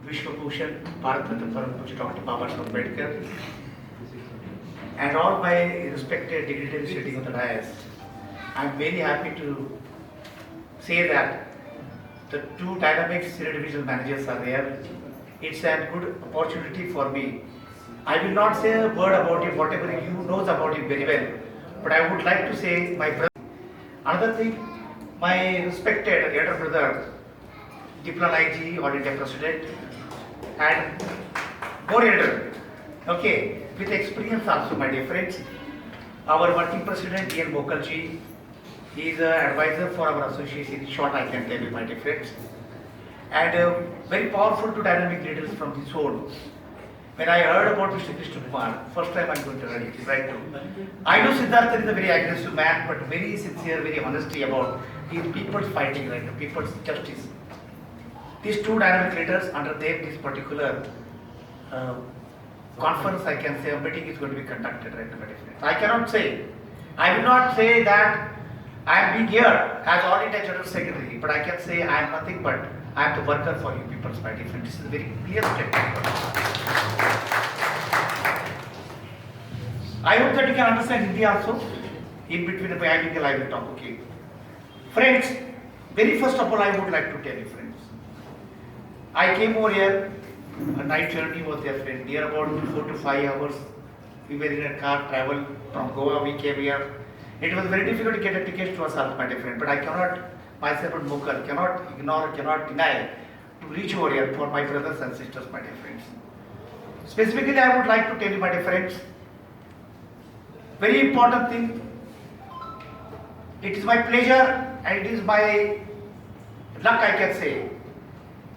Vishwabhushan, Bharat Ratna Param Pujya Dr. Baba Saheb Ambedkar, and all my respected dignitaries sitting on the dais. I am very happy to say that the two dynamic senior division managers are there. It's a good opportunity for me. I will not say a word about it, whatever you knows about it very well, but I would like to say my brother. Another thing, my respected elder brother, Diplanai ji, All India President, and more elder, okay, with experience also, my dear friends. Our working president, D.N. Mokhalji, he is an advisor for our association. In short, I can tell you, my dear friends. And very powerful to dynamic leaders from this whole. When I heard about Mr. Krishna Kumar, first time I'm going to read it, right now. I know Siddhartha is a very aggressive man, but very sincere, very honesty about his people's fighting, right now, people's justice. These two dynamic leaders, under them, this particular conference, I can say, a meeting is going to be conducted, right now, my dear friends. I will not say that I am being here as All India General Secretary, but I can say I am nothing but I am the worker for you people's my dear friends. This is a very clear statement. I hope that you can understand Hindi also. In between the bilingual I will talk, okay. Friends, very first of all I would like to tell you, friends. I came over here, a night journey was there, friend, near about 4 to 5 hours. We were in a car, travel from Goa, we came here. It was very difficult to get a ticket to Assam, my dear friend, but I cannot, myself and Mughal, cannot ignore, cannot deny to reach over here for my brothers and sisters, my dear friends. Specifically, I would like to tell you, my dear friends, very important thing. It is my pleasure and it is my luck, I can say.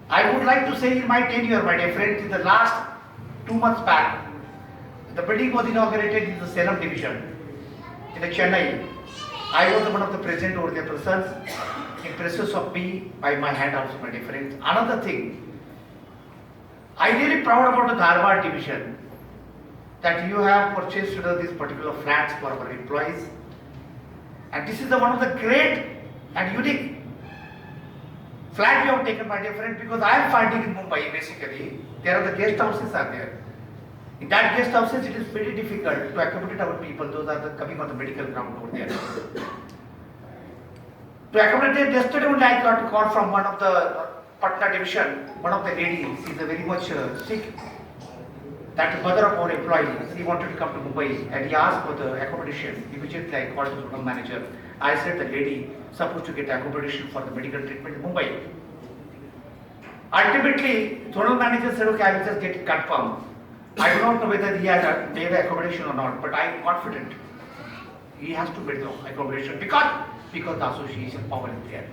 I would like to say in my tenure, my dear friends, in the last 2 months back, the building was inaugurated in the Salem division in the Chennai. I was one of the president over there present in presence of me by my hand also, my dear friends. Another thing, I really proud about the Dharwad division that you have purchased these particular flats for our employees, and this is one of the great and unique flat you have taken, my dear friend, because I am finding in Mumbai basically there are the guest houses are there. In that guest houses, it is very difficult to accommodate our people. Those are coming on the medical ground over there. To accommodate them, yesterday only I got a call from one of the Patna division, one of the ladies. She is very much sick. That mother of our employee, he wanted to come to Mumbai and he asked for the accommodation. Immediately I called the zonal manager. I said the lady supposed to get accommodation for the medical treatment in Mumbai. Ultimately, zonal manager said, okay, I will just get it confirmed. I do not know whether he has made the accommodation or not, but I am confident he has to make the accommodation because the association power is there.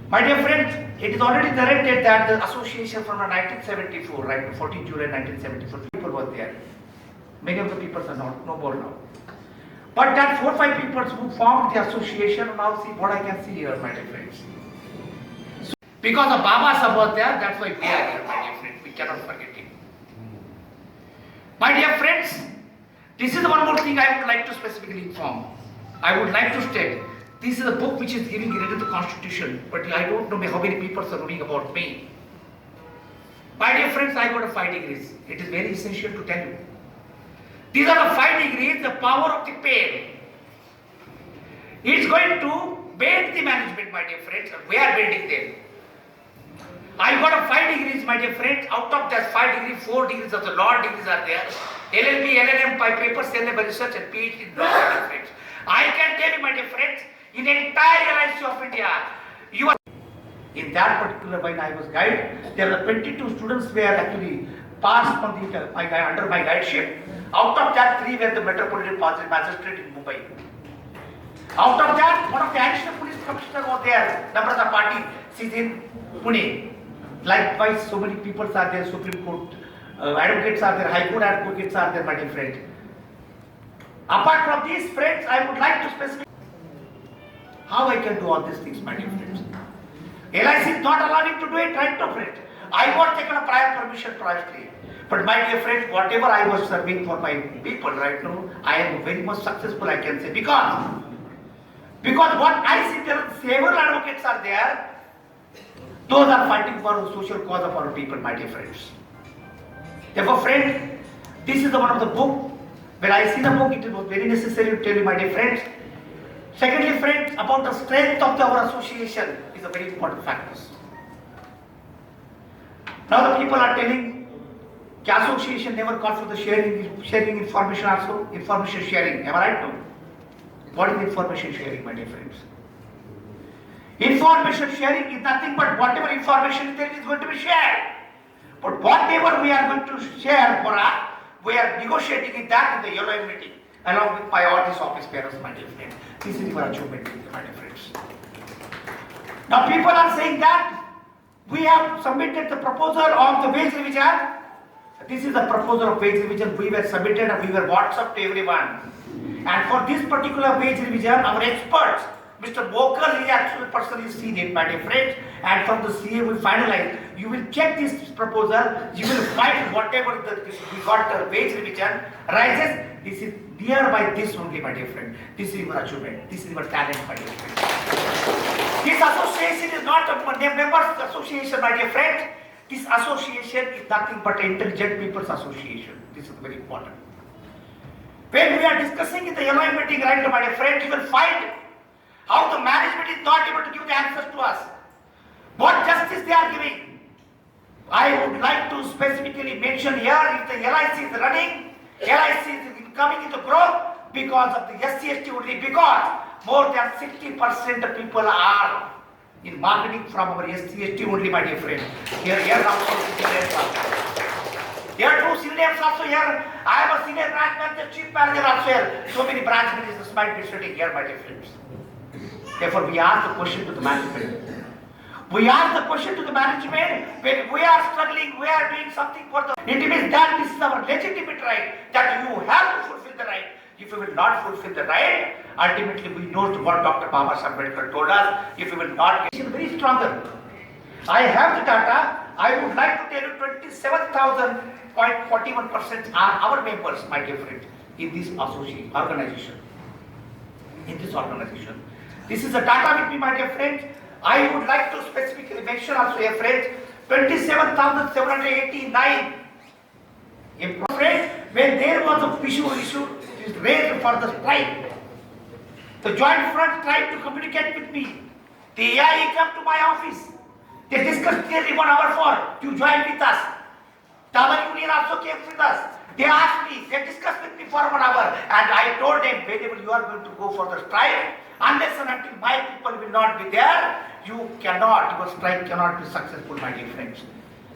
My dear friends, it is already narrated that the association from 1974, right, 14 July 1974, people were there. Many of the people are no more now. But that 4 or 5 people who formed the association, now see what I can see here, my dear friends. So, because of Baba Saheb was there, that's why we are here, my dear friends. We cannot forget it. My dear friends, this is one more thing I would like to specifically inform. I would like to state, this is a book which is giving related to the Constitution, but I don't know how many people are knowing about me. My dear friends, I got a 5 degrees. It is very essential to tell you. These are the 5 degrees, the power of the pen. It is going to bend the management, my dear friends, and we are bending them. I got a 5 degrees, my dear friends. Out of that 5 degrees, 4 degrees of the law degrees are there. LLB, LLM by papers, LLM research and PhD in law, my dear friends. I can tell you, my dear friends, in the entire LIC of India, you are in that particular when I was guide, there were 22 students were actually passed on the under my guideship. Out of that, 3 were the Metropolitan Magistrate in Mumbai. Out of that, one of the additional police commissioner was there, Namrata Patil, she's in Pune. Likewise, so many people are there, Supreme Court advocates are there, High Court advocates are there, my dear friend. Apart from these friends, I would like to specify how I can do all these things, my dear friends. LIC is not allowing to do it, right now, friend. I was taken a prior permission privately. But my dear friend, whatever I was serving for my people right now, I am very much successful, I can say, because what I see there, several advocates are there. Those are fighting for the social cause of our people, my dear friends. Therefore, friend, this is the one of the book. When I see the book, it was very necessary to tell you, my dear friends. Secondly, friends, about the strength of our association is a very important factor. Now the people are telling, the association never calls for the sharing information also, information sharing. Am I right? No. What is information sharing, my dear friends? Information sharing is nothing but whatever information there is going to be shared. But whatever we are going to share for us, we are negotiating in that in the yellow meeting, along with my all these office parents, my dear friends. This is your achievement, my dear friends. Now people are saying that we have submitted the proposal of the wage revision. This is the proposal of wage revision we were submitted and we were WhatsApp to everyone. And for this particular wage revision, our experts, Mr. Bokal is actually personally seen it, my dear friends, and from the CA we finalize. You will check this proposal, you will find whatever we got the wage revision rises. This is nearby this only, my dear friend. This is your achievement, this is your talent, my dear friend. This association is not a members association, my dear friend. This association is nothing but an intelligent people's association. This is very important. When we are discussing in the yellow meeting right now, my dear friend, you will find how the management is not able to give the answers to us. What justice they are giving. I would like to specifically mention here, if the LIC is running, LIC is coming into growth because of the SCST only, because more than 60% of people are in marketing from our SCST only, my dear friend. Here also seniors also. There are two seniors also here. I am a senior branch manager, chief manager also here. So many branch managers might be sitting here, my dear friends. Therefore, we ask the question to the management. We ask the question to the management when we are struggling, we are doing something for the. It means that this is our legitimate right, that you have to fulfill the right. If you will not fulfill the right, ultimately we know what Dr. Baba Ambedkar told us. If you will not get very stronger. I have the data. I would like to tell you 27,000.41% are our members, my dear friend, in this organization. In this organization. This is the data with me, my dear friends. I would like to specifically mention also, dear friends, 27,789 employees. When there was a issue raised for the strike, the Joint Front tried to communicate with me. The AIA came to my office. They discussed nearly 1 hour for to join with us. The other union also came with us. They asked me, they discussed with me for 1 hour, and I told them, whenever you are going to go for the strike, unless and until my people will not be there, your strike cannot be successful, my dear friends.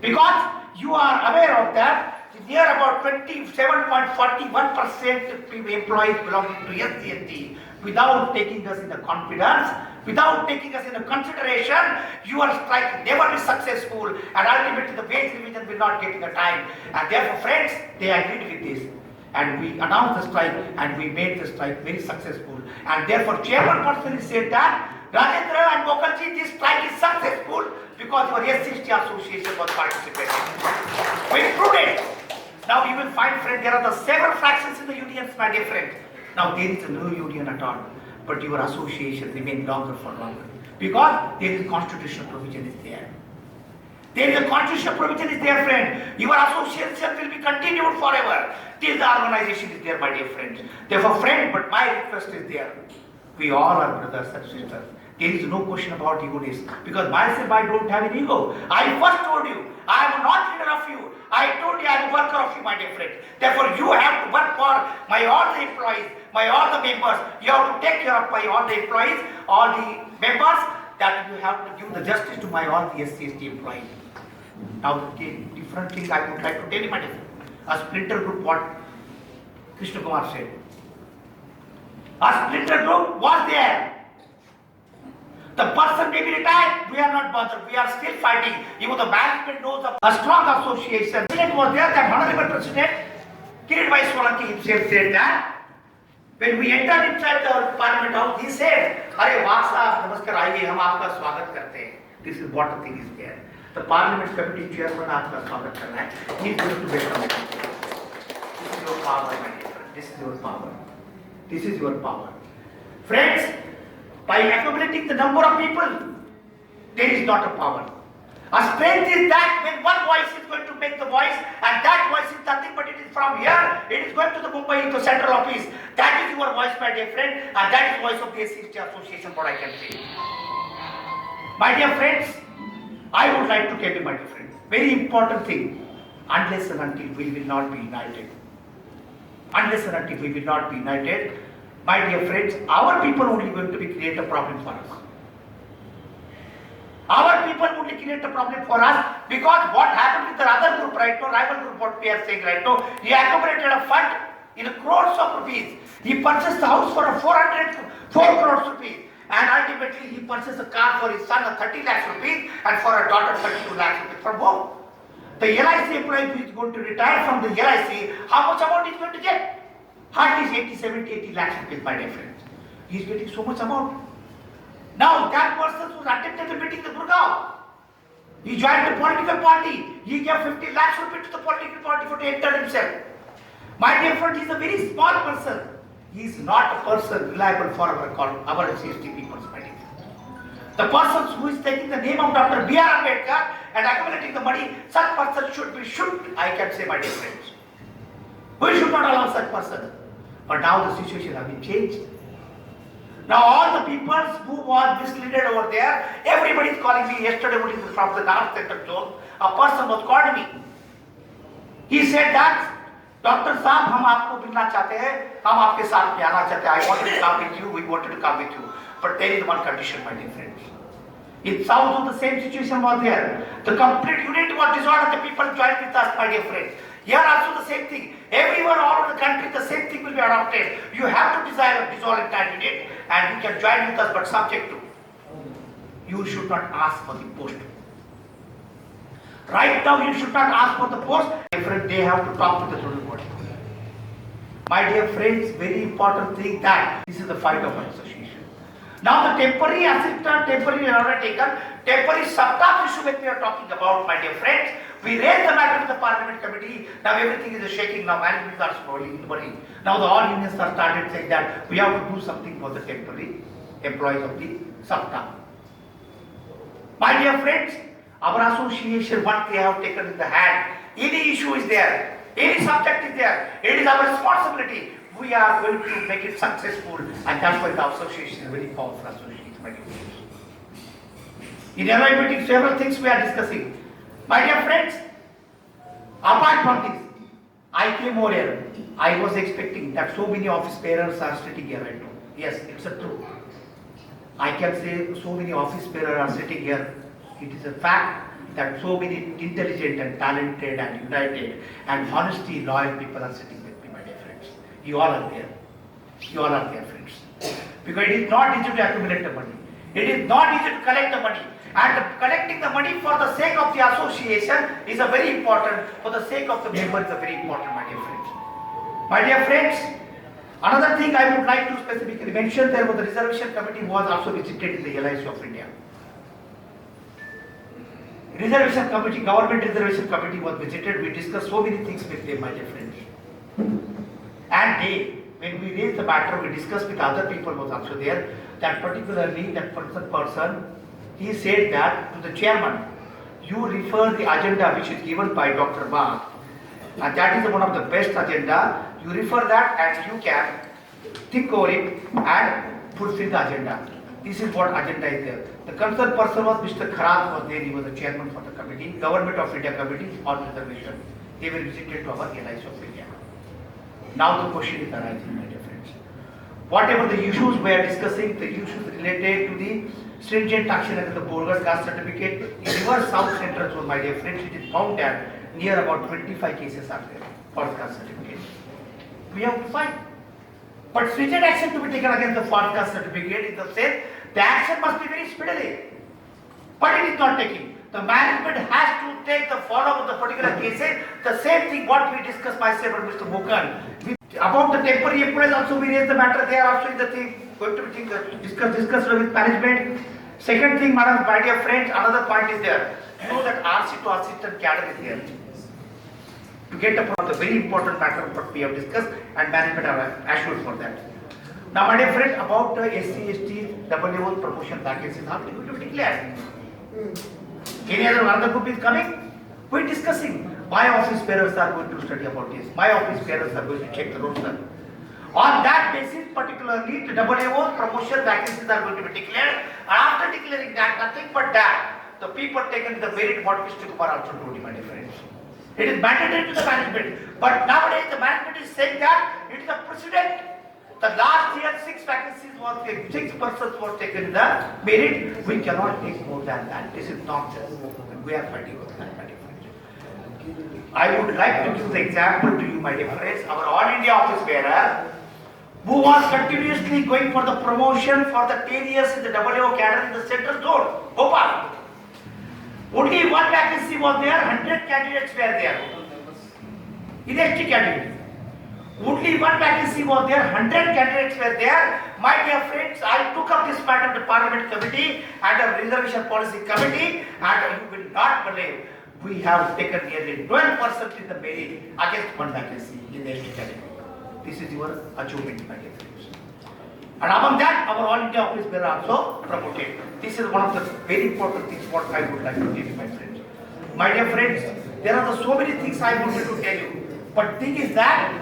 Because you are aware of that, near about 27.41% employees belonging to SCST, without taking us in the confidence, without taking us into consideration, your strike never be successful, and ultimately the wage revision will not get in the time. And therefore, friends, they agreed with this. And we announced the strike, and we made the strike very successful. And therefore, chairman personally said that, Rajendra and Bokalji, this strike is successful because your SCST association was participating. We proved it. Now you will find, friend, there are the several fractions in the unions, my dear friend. Now there is no union at all, but your association remains longer for longer. Because there is constitutional provision is there. There is a constitutional provision is there, friend. Your association will be continued forever till the organization is there, my dear friends. Therefore, friend, but my request is there. We all are brothers and sisters. There is no question about egoness. Because myself, I don't have an ego. I first told you, I am not leader of you. I told you I am a worker of you, my dear friend. Therefore, you have to work for my all the employees, my all the members. You have to take care of my all the employees, all the members, that you have to give the justice to my all the SCST employees. Now, different things I would like to tell you, my dear friend. A splinter group, what Krishna Kumar said. A splinter group was there. The person may be retired, we are not bothered, we are still fighting. Even the management knows of a strong association. The president was there, that Honorable President, Kirit Solanki himself said that. When we entered inside the Parliament House, he said, Arey Wag Sahab, namaskar, aaiye, hum aapka swagat karte hain. This is what the thing is there. The Parliament Committee Chairman aapka swagat karna hai. He is going to welcome you. This is your power, my dear friend. This is your power. This is your power. Friends, by accumulating the number of people, there is not a power. A strength is that when one voice is going to make the voice, and that voice is nothing but it is from here, it is going to the Mumbai, to central office. That is your voice, my dear friend, and that is the voice of the SC Association, what I can say. My dear friends, I would like to tell you, my dear friends, very important thing, unless and until we will not be united, unless and until we will not be united, my dear friends, our people only going to be create a problem for us. Our people only create a problem for us, because what happened with the other group right now, rival group, what we are saying right now, he accumulated a fund in crores of rupees. He purchased the house for 4 crores rupees. And ultimately he purchased a car for his son, 30 lakhs rupees, and for a daughter, 32 lakhs rupees. From whom? The LIC employee who is going to retire from the LIC, how much amount he is going to get? Hardly 80 lakhs rupees, my dear friends. He is getting so much amount. Now that person who attended the meeting in Gurgaon, he joined the political party. He gave 50 lakhs rupees to the political party for to enter himself. My dear friend, he is a very small person. He is not a person reliable for our CST people, my dear friend. The person who is taking the name of Dr. B.R. Ambedkar and accumulating the money, such person should, I can say, my dear friends. We should not allow such person. But now the situation has been changed. Now all the people who was misled over there, everybody is calling me. Yesterday from the North Central zone, a person was called me. He said that, Doctor Saab, हम आपको मिलना चाहते हैं, हम आपके साथ में आना चाहते हैं. I wanted to come with you, we wanted to come with you. But there is one condition, my dear friends. In South, the same situation was there. The complete unit was dissolved and the people joined with us, my dear friends. Here also the same thing. Everywhere all over the country, the same thing will be adopted. You have to dissolve entire unit and you can join with us, but subject to. You should not ask for the post. Right now, you should not ask for the post. They have to talk to the total body. My dear friends, very important thing that this is the fight of an association. Now the temporary assistant, temporary undertaker, temporary substaff issue that we are talking about, my dear friends, we raised the matter with the Parliament Committee. Now everything is shaking. Now management are slowly worrying. Now the all unions are started saying that we have to do something for the temporary employees of the substaff. My dear friends, our association, what they have taken in the hand, any issue is there, any subject is there, it is our responsibility. We are going to make it successful, and that's why the association is a very powerful association, my dear friends. In every meeting, several things we are discussing. My dear friends, apart from this, I came over here. I was expecting that so many office bearers are sitting here right now. Yes, it's a truth. I can say so many office bearers are sitting here. It is a fact that so many intelligent and talented and united and honesty, loyal people are sitting with me, my dear friends. You all are there. You all are there, friends. Because it is not easy to accumulate the money. It is not easy to collect the money. And collecting the money for the sake of the association is a very important, for the sake of the members is a very important, my dear friends. My dear friends, another thing I would like to specifically mention, there was the reservation committee was also visited in the LIC of India. Reservation committee, government reservation committee was visited. We discussed so many things with them, my dear friends. And when we raised the matter, we discussed with other people was also there, that particularly that person, he said that to the chairman, you refer the agenda which is given by Dr. Ma, and that is one of the best agenda. You refer that and you can think over it and fulfill the agenda. This is what agenda is there. The concerned person was Mr. Kharat was there. He was the chairman for the committee, Government of India Committee on reservation. They were visited to our LIC of India. Now the question is arising, my dear friends. Whatever the issues we are discussing, the issues related to the stringent action against the bogus caste certificate in reverse South Central zone, my dear friends, it is found that near about 25 cases are there for the caste certificate. We have to fight. But stringent action to be taken against the false caste certificate is the same. The action must be very speedily. But it is not taking. The management has to take the follow-up of the particular cases. The same thing what we discussed myself and Mr. Mokan. About the temporary employees also we raised the matter. They are also in the thing going to be discussed with management. Second thing, madam, my dear friends, another point is there. You know that RC to assistant cadre is there. To get upon the very important matter what we have discussed, and management are assured for that. Now, my dear friend, about the SC/ST double level promotion packages, how it will be declared. Any other group is coming? We're discussing. My office bearers are going to study about this. My office bearers are going to check the roster. On that basis, particularly, the AO promotion vacancies are going to be declared. And after declaring that, nothing but that, the people taken the merit what Mr. Kumar also told, my dear friends. It is mandatory to the management. But nowadays, the management is saying that it is a precedent. The last year, 6 vacancies was taken, 6 persons were taken in the merit. We cannot take more than that. This is nonsense. We are fighting for that, my dear friends. I would like to give the example to you, my dear friends. Our All India office bearer, who was continuously going for the promotion for the 10 years in the AO cadre in the central zone, Bhopal. Only 1 vacancy was there, 100 candidates were there. In ST category. Only 1 vacancy was there, 100 candidates were there. My dear friends, I took up this matter to Parliament Committee and the Reservation Policy Committee, and you will not believe, we have taken nearly 12% in the merit against 1 vacancy in the ST category. This is your achievement, my dear friends. And among that, our All India office bearer also promoted. This is one of the very important things what I would like to tell you, my friends. My dear friends, there are so many things I wanted to tell you. But thing is that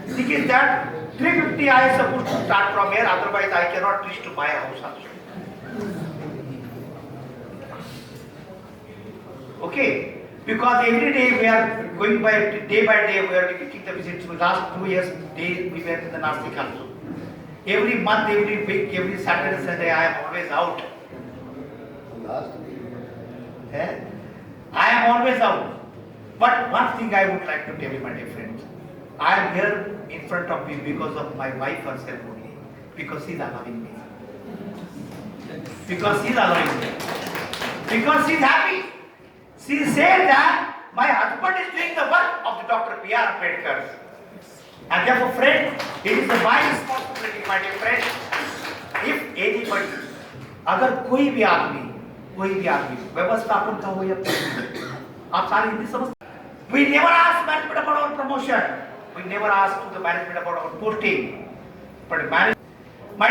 350 I am supposed to start from here, otherwise I cannot reach to my house also. Okay? Because every day we are going by day, we are taking the visits. Last 2 years, we were in the Nasik also. Every month, every week, every Saturday, Sunday, I am always out. I am always out. But one thing I would like to tell you, my dear friends. I am here in front of you because of my wife herself only. Because she is allowing me. Because she is allowing me. Because she is happy. She said that my husband is doing the work of the Dr. B.R. Ambedkar. And therefore, friend, it is my responsibility, my dear friend. If anybody, अगर कोई भी आदमी, व्यवस्थापन का हो या आप सारी हिंदी समझते? We never ask management about our promotion. We never ask to the management about our posting. But my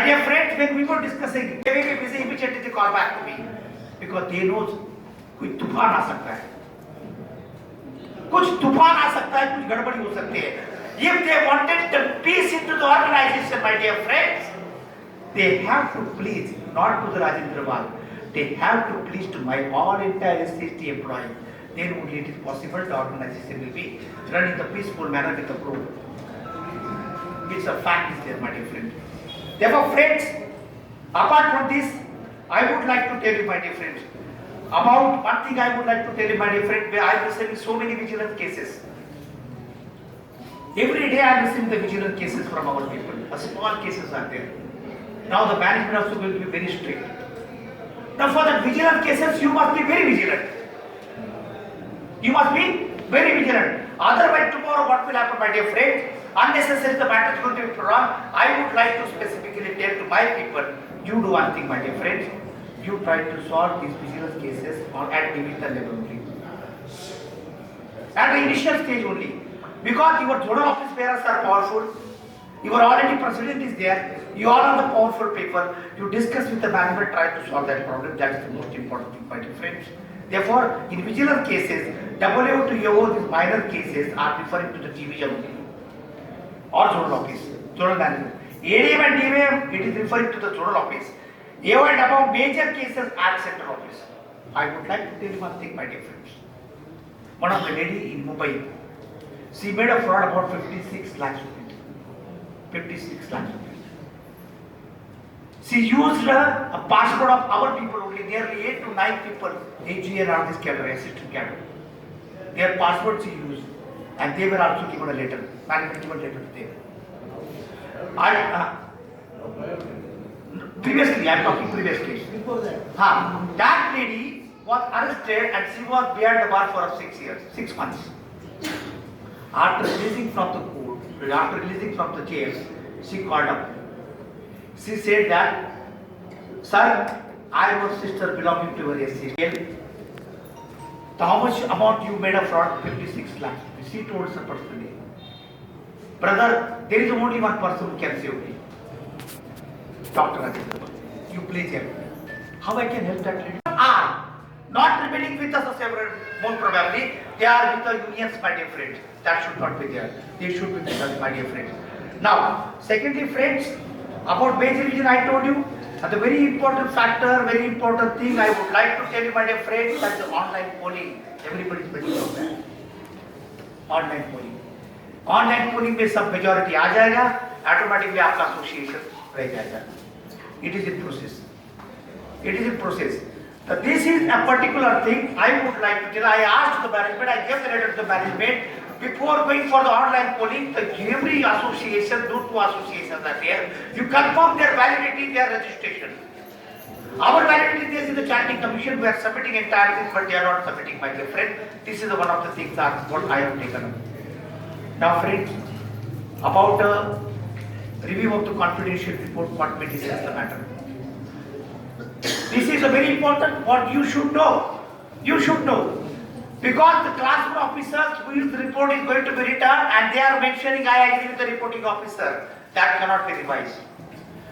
dear friends, when we were discussing, they may be busy immediately they call back to me because they know कोई तूफान आ सकता है, कुछ तूफान आ सकता है, कुछ गड़बड़ी हो सकती है. If they wanted the peace into the organization, my dear friends, they have to please not to the Rajendra Bal. They have to please to my all entire SCST employees. Then only it is possible the organization will be run in the peaceful manner with the group. It's a fact, is there, my dear friend. Therefore, friends, apart from this, I would like to tell you, my dear friends, about one thing I would like to tell you, my dear friend, where I am receiving so many vigilance cases. Every day I am receiving the vigilance cases from our people. Small cases are there. Now the management also will be very strict. Now for the vigilance cases, you must be very vigilant. You must be very vigilant. Otherwise tomorrow what will happen, my dear friend? Unnecessarily the matter is going to be prolonged. I would like to specifically tell to my people, you do one thing, my dear friends. You try to solve these vigilance cases at division level only. At the initial stage only. Because your zonal office bearers are powerful, your already president is there, you all are the powerful people, you discuss with the management, try to solve that problem. That is the most important thing, my dear friends. Therefore, in vigilance cases, WO to AO, these minor cases are referring to the division or zonal office, zonal management. ADM and DVM, it is referring to the zonal office. AO and above major cases at central office. I would like to tell you one thing, my dear friends. One of the lady in Mumbai, she made a fraud about 56 lakhs rupees. 56 lakhs rupees. She used a passport of our people only, nearly 8 to 9 people, AG and all this cadre, assistant cadre. Their passport she used, and they were also given a letter. Management given a letter to them. Previously, I am talking previously. Before that. That lady was arrested and she was behind the bar for 6 months. After releasing from the court, after releasing from the jail, she called up. She said that, sir, I am your sister belonging to your SCL. How much amount you made a fraud? 56 lakhs. She told her personally. Brother, there is only one person who can save me. Dr. Rajendra. You please help me. How I can help that lady? not remaining with us several, more probably, they are with the unions, my dear friends. That should not be there. They should be with us, my dear friends. Now, secondly, friends, about base revision I told you, and the very important factor, very important thing I would like to tell you, my dear friends, that the online polling, everybody is waiting for that. Online polling. Online polling में सब majority आ जाएगा, automatically आपका association रह जाएगा. It is in process. It is in process. This is a particular thing I would like to tell. I asked the management, I gave the letter to the management before going for the online polling. Every association, those two associations are there. You confirm their validity, their registration. Our validity is in the chanting commission. We are submitting entire thing, but they are not submitting, my dear friend. This is one of the things that what I have taken up. Now, friends, about review of the confidential report, what may discuss the matter. This is a very important what you should know. You should know. Because the classroom officers whose report is going to be written and they are mentioning I agree with the reporting officer, that cannot be revised.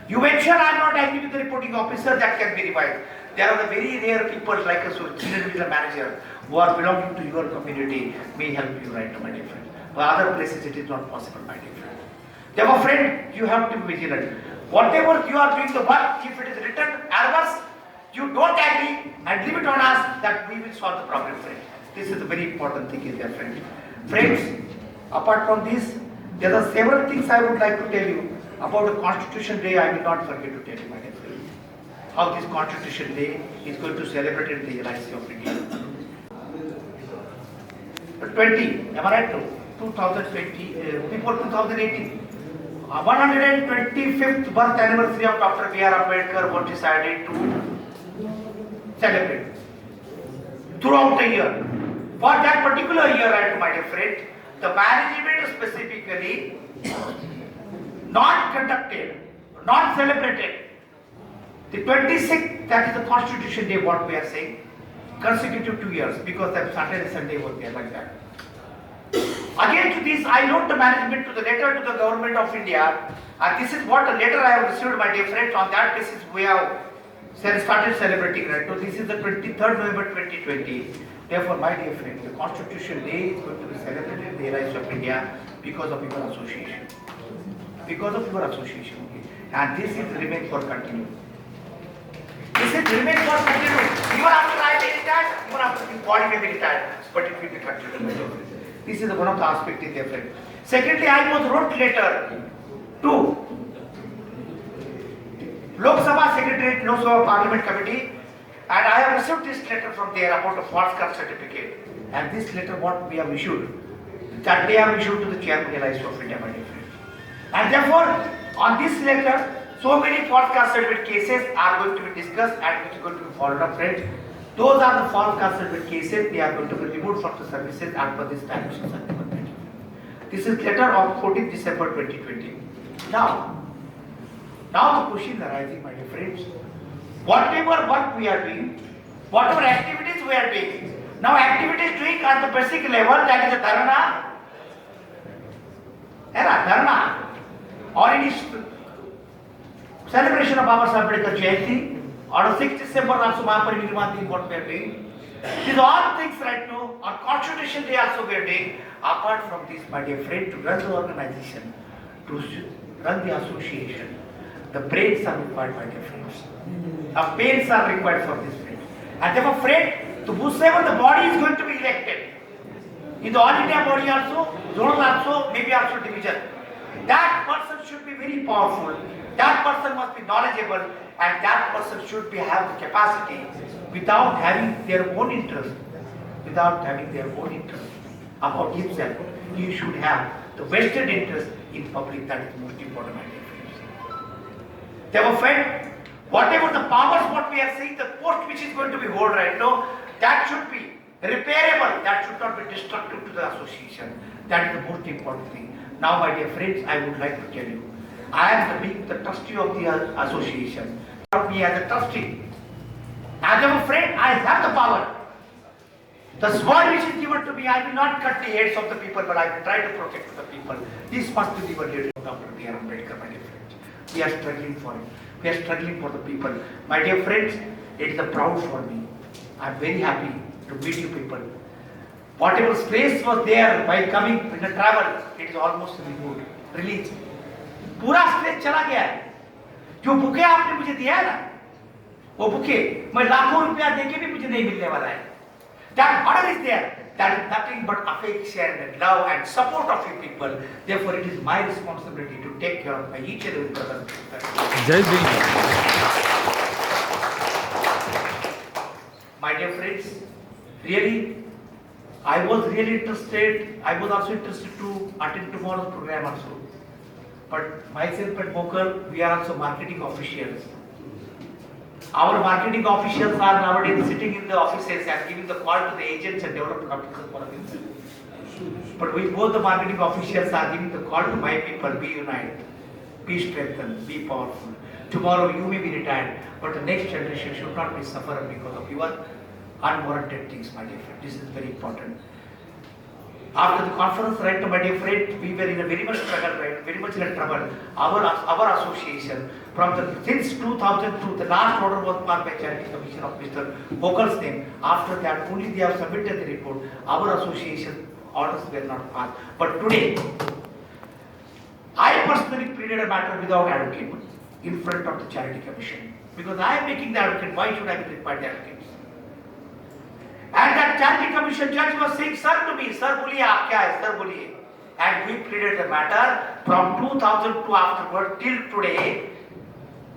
You mention I am not agree with the reporting officer, that can be revised. There are the very rare people like a senior division manager who are belonging to your community may help you right now, my dear friend. But other places it is not possible, my dear friend. Therefore, friend, you have to be vigilant. Whatever you are doing the work, if it is written errors, you don't agree and leave it on us that we will solve the problem, friend. This is a very important thing, is there, friend. Friends, apart from this, there are several things I would like to tell you about the Constitution Day. I will not forget to tell you, my dear friend, how this Constitution Day is going to celebrate in the LIC of India. 20, am I right? 2020, before 2018. 125th birth anniversary of Dr. B.R. Ambedkar was decided to celebrate throughout the year. For that particular year, my dear friend, the management specifically not conducted, not celebrated the 26th, that is the Constitution Day, what we are saying, consecutive 2 years, because that Saturday and Sunday was there like that. Again to this, I wrote the management to the letter to the government of India, and this is what a letter I have received, my dear friends. On that basis, we have started celebrating right now. This is the 23rd November 2020. Therefore, my dear friends, the Constitution Day is going to be celebrated in the LIC of India because of your association. Because of your association. Okay? And this is remain for continue. This is remain for continue. Even after I may retire, even after the body may be retired, but it will be continued, my dear friends. This is one of the aspects in their friend. Secondly, I was wrote letter to Lok Sabha Secretariat, Lok Sabha Parliament Committee, and I have received this letter from there about a false caste certificate. And this letter, what we have issued, that we have issued to the Chairman LIC of India, my dear friend. And therefore, on this letter, so many false caste certificate cases are going to be discussed and which is going to be followed up, friends. Those are the false caste certificate cases. They are going to be removed from the services as per this direction. This is letter of 14th December 2020. Now the question arising, my dear friends, whatever work we are doing, whatever activities we are doing, now activities doing at the basic level, that is a dharna, or any celebration of Baba Saheb Ambedkar Jayanti, on 6th December also Mahaparinirvan Din, what we are doing. These all things right now, on Constitution Day also we are doing. Apart from this, my dear friend, to run the organization, to run the association, the brains are required, my dear friends. The pains are required for this, friend. And therefore, friend, to whosoever the body is going to be elected, in the All India body also, zonal also, maybe also division, that person should be very powerful. That person must be knowledgeable, and that person should be have the capacity without having their own interest, about himself. He should have the vested interest in public. That is most important, my dear friends. Therefore, friend, whatever the powers what we are seeing, the post which is going to be held right now, that should be repairable. That should not be destructive to the association. That is the most important thing. Now, my dear friends, I would like to tell you, I am the trustee of the association. Me as a trustee. As a friend, I have the power. The sword which is given to me, I will not cut the heads of the people, but I will try to protect the people. This must be the leader of Dr. B.R. Ambedkar, my dear friends. We are struggling for it. We are struggling for the people. My dear friends, it is a proud for me. I'm very happy to meet you people. Whatever space was there while coming in the travel, it is almost removed, released. पूरा stress चला गया है. जो bouquet आपने मुझे दिया है ना, वो बुके मैं लाखों रुपया देके भी मुझे नहीं मिलने वाला है. That order is there. That is nothing but affection and love and support of you people. Therefore, it is my responsibility to take care of my each and every brother and sister. Jai Bhim. My dear friends, really, I was really interested. I was also interested to attend tomorrow's program also. But myself and Mokal, we are also marketing officials. Our marketing officials are nowadays sitting in the offices and giving the call to the agents and development officers for themselves. But we both the marketing officials are giving the call to my people, be united, be strengthened, be powerful. Tomorrow you may be retired, but the next generation should not be suffering because of your unwarranted things, my dear friend. This is very important. After the conference, right now, my dear friend, we were in a very much struggle, right? Very much in trouble. Our association, since 2002, the last order was passed by Charity Commission of Mr. Mokal's name. After that, only they have submitted the report. Our association orders were not passed. But today, I personally pleaded a matter without advocate in front of the Charity Commission. Because I am making the advocate, why should I be required the advocates? And that Charity Commission judge was saying, sir to me, sir boliye, aap kya hai, sir boliye. And we pleaded the matter from 2002 afterward till today.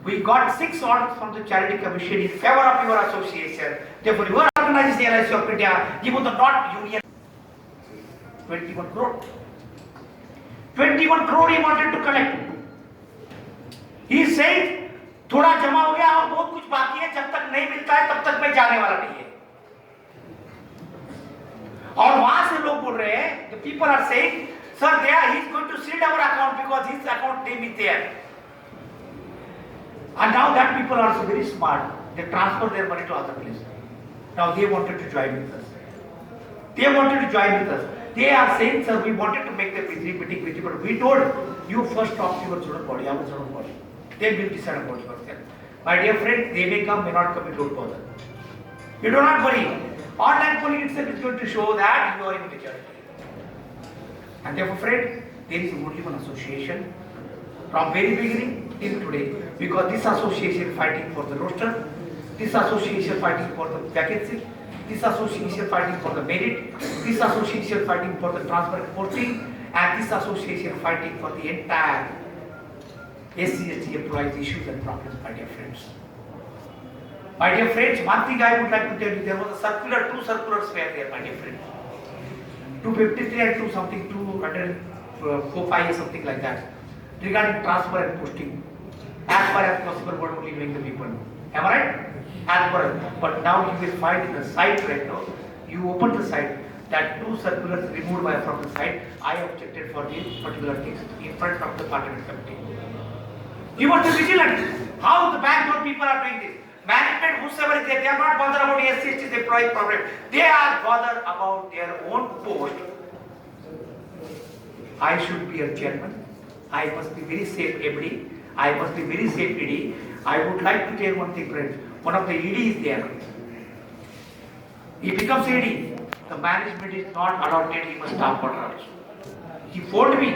We got 6 orders from the Charity Commission in favor of your association. Therefore, your organization, LIC of India, even the not union, 21 crore. 21 crore he wanted to collect. He said, थोड़ा जमा हो गया और बहुत कुछ बाकी है, जब तक नहीं मिलता है तब तक मैं जाने वाला नहीं है. और वहां से लोग बोल रहे हैं, the people are saying, sir, he is going to seal our account because his account name is there. And now that people are also very smart. They transfer their money to other places. Now they wanted to join with us. They wanted to join with us. They are saying, sir, we wanted to make the meeting with you, but we told you first talk to your children body, our children body. Then we'll decide about yourself. My dear friend, they may come, may not come, it don't bother. You do not worry. Online polling itself is going to show that you are in majority. And therefore, friend, there is only one association from very beginning till today, because this association fighting for the roster, this association fighting for the vacancy, this association fighting for the merit, this association fighting for the transfer posting, and this association fighting for the entire SC/ST employees issues and problems, my dear friends. My dear friends, one thing I would like to tell you, there was a circular, 2 circulars were there, my dear friend. 253 and 2 something, 245 something like that, regarding transfer and posting. As far as possible, what only doing the people. Am I right? As far as, but now you will find in the site right now, you open the site, that 2 circulars removed from the site. I objected for these particular things in front of the parliament committee. You must be vigilant. How the backdoor people are doing this? Management, whosoever is there, they are not bothered about SC/ST's employee problem. They are bothered about their own post. I should be a chairman. I must be very safe MD. I must be very safe ED. I would like to tell one thing, friends. One of the ED is there. He becomes ED. The management is not allotted. He must stop order also. He phoned me.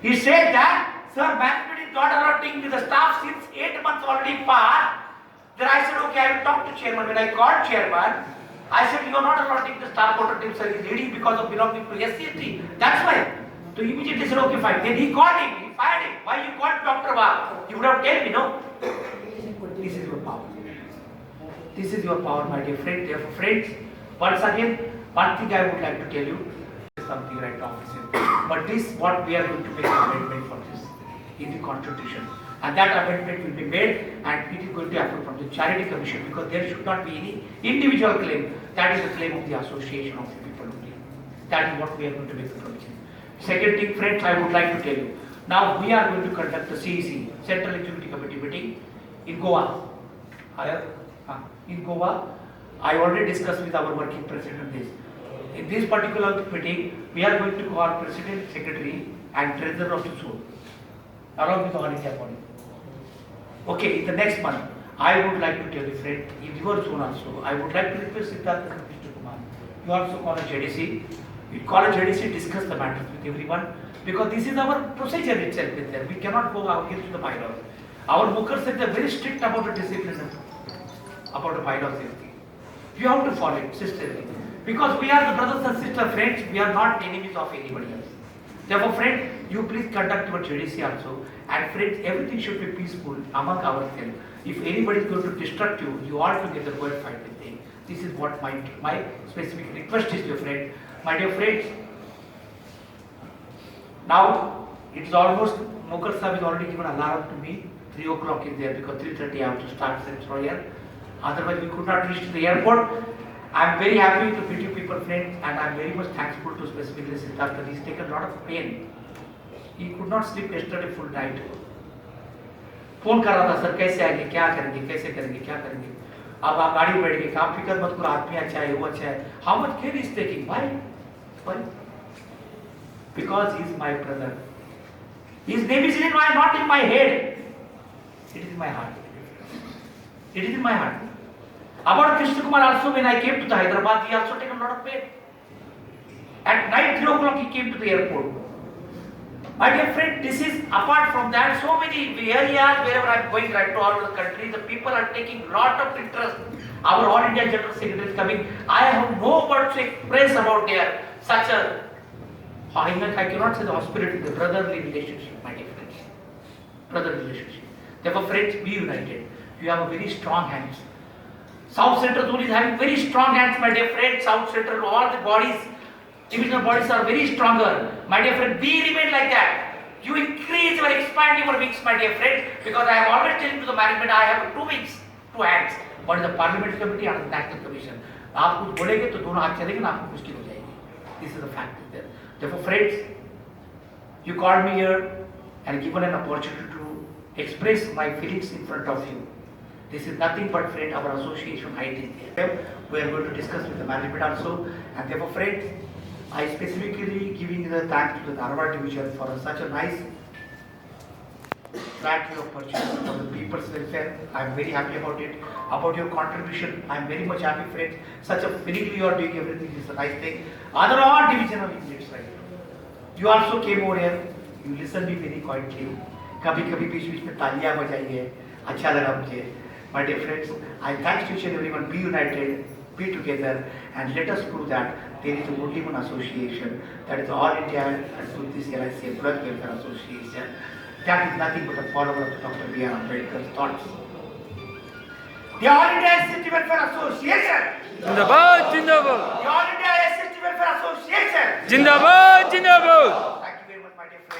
He said that, sir, management is not allotting me the staff since 8 months already passed. Then I said, okay, I will talk to chairman. When I called chairman, I said, you are not allotting the staff order team, sir, is leading because of belonging to SC/ST. That's why. So he immediately said, okay, fine. Then he called him, he fired him. Why you called Dr. Ba? You would have told me, no? This is your power. This is your power, my dear friend. Therefore, friends, once again, one thing I would like to tell you, something right now, but this, what we are going to make an amendment for this in the constitution. And that amendment will be made and it is going to happen from the Charity Commission, because there should not be any individual claim. That is the claim of the association of the people only. That is what we are going to make the provision. Second thing, friends, I would like to tell you. Now we are going to conduct the CEC, Central Executive Committee meeting in Goa. In Goa, I already discussed with our working president this. In this particular meeting, we are going to call President, Secretary and Treasurer of the zone, along with all India body. Okay, in the next month, I would like to tell you, friend, in your zone also, I would like to request Siddhartha and Mr. Kumar. You also call a JDC. We call a JDC, discuss the matters with everyone, because this is our procedure itself with them. We cannot go against the bylaws. Our Mukhar said they're very strict about the discipline, about the bylaws everything. You have to follow it sisterly. Because we are the brothers and sister friends, we are not enemies of anybody else. Therefore, friend, you please conduct your JDC also. And friends, everything should be peaceful among ourselves. If anybody is going to disrupt you, you all together go and fight with them. This is what my specific request is, dear friend. My dear friends, now it is almost, Mukhar Sahib has already given alarm to me. 3 o'clock is there because 3:30 I have to start Central here. Otherwise, we could not reach to the airport. I am very happy to meet you people, friends, and I am very much thankful to specifically Siddhartha. He's taken a lot of pain. He could not sleep yesterday full night. Phone कर रहा था, sir कैसे आएंगे, क्या करेंगे, कैसे करेंगे, क्या करेंगे. अब आप गाड़ी में बैठ गए, आप फिक्र मत करो, आदमी अच्छा है, वो अच्छा है. How much care is taking? Why? Because he is my brother. His name is not in my head. It is in my heart. It is in my heart. About Krishna Kumar also, when I came to the Hyderabad, he also taken a lot of pain. At night 3 o'clock he came to the airport. My dear friend, this is apart from that, so many areas wherever I am going right to all over the country, the people are taking lot of interest. Our All India General Secretary is coming. I have no words to express about their such a, I cannot say the hospitality, the brotherly relationship, my dear friends. Brotherly relationship. Therefore, friends, be united. You have a very strong hands. South Central Zone is having very strong hands, my dear friends. South Central, all the bodies, divisional bodies are very stronger. My dear friend, we remain like that. You increase or expand your wings, my dear friend, because I am always telling to the management, I have 2 wings, 2 hands. One is the Parliament Committee and the National Commission. आप कुछ बोलेंगे तो दोनों हाथ चलेंगे ना, आपको मुश्किल हो जाएगी. This is the fact there. Therefore, friends, you called me here and given an opportunity to express my feelings in front of you. This is nothing but, friend, our association height is there. We are going to discuss with the management also, and therefore, friends, I specifically giving the thanks to the Dharwad division for such a nice platform opportunity for the people's welfare. I am very happy about it. About your contribution, I am very much happy, friends. Such a willingly you are doing everything is a nice thing. Other all divisional units, right? You also came over here. You listened me very quietly. कभी-कभी बीच-बीच में तालियां बजाइए. अच्छा लगा मुझे. My dear friends, I thank each and everyone. Be united, be together, and let us prove that there is only one association, that is All India This LIC Blood Welfare Association. That is nothing but a follower of Dr. B.R. Ambedkar's thoughts. The All India SST Welfare Association. Jindabad, Jindabad. The All India SST Welfare Association. Jindabad, Jindabad. Thank you very much, my dear friends.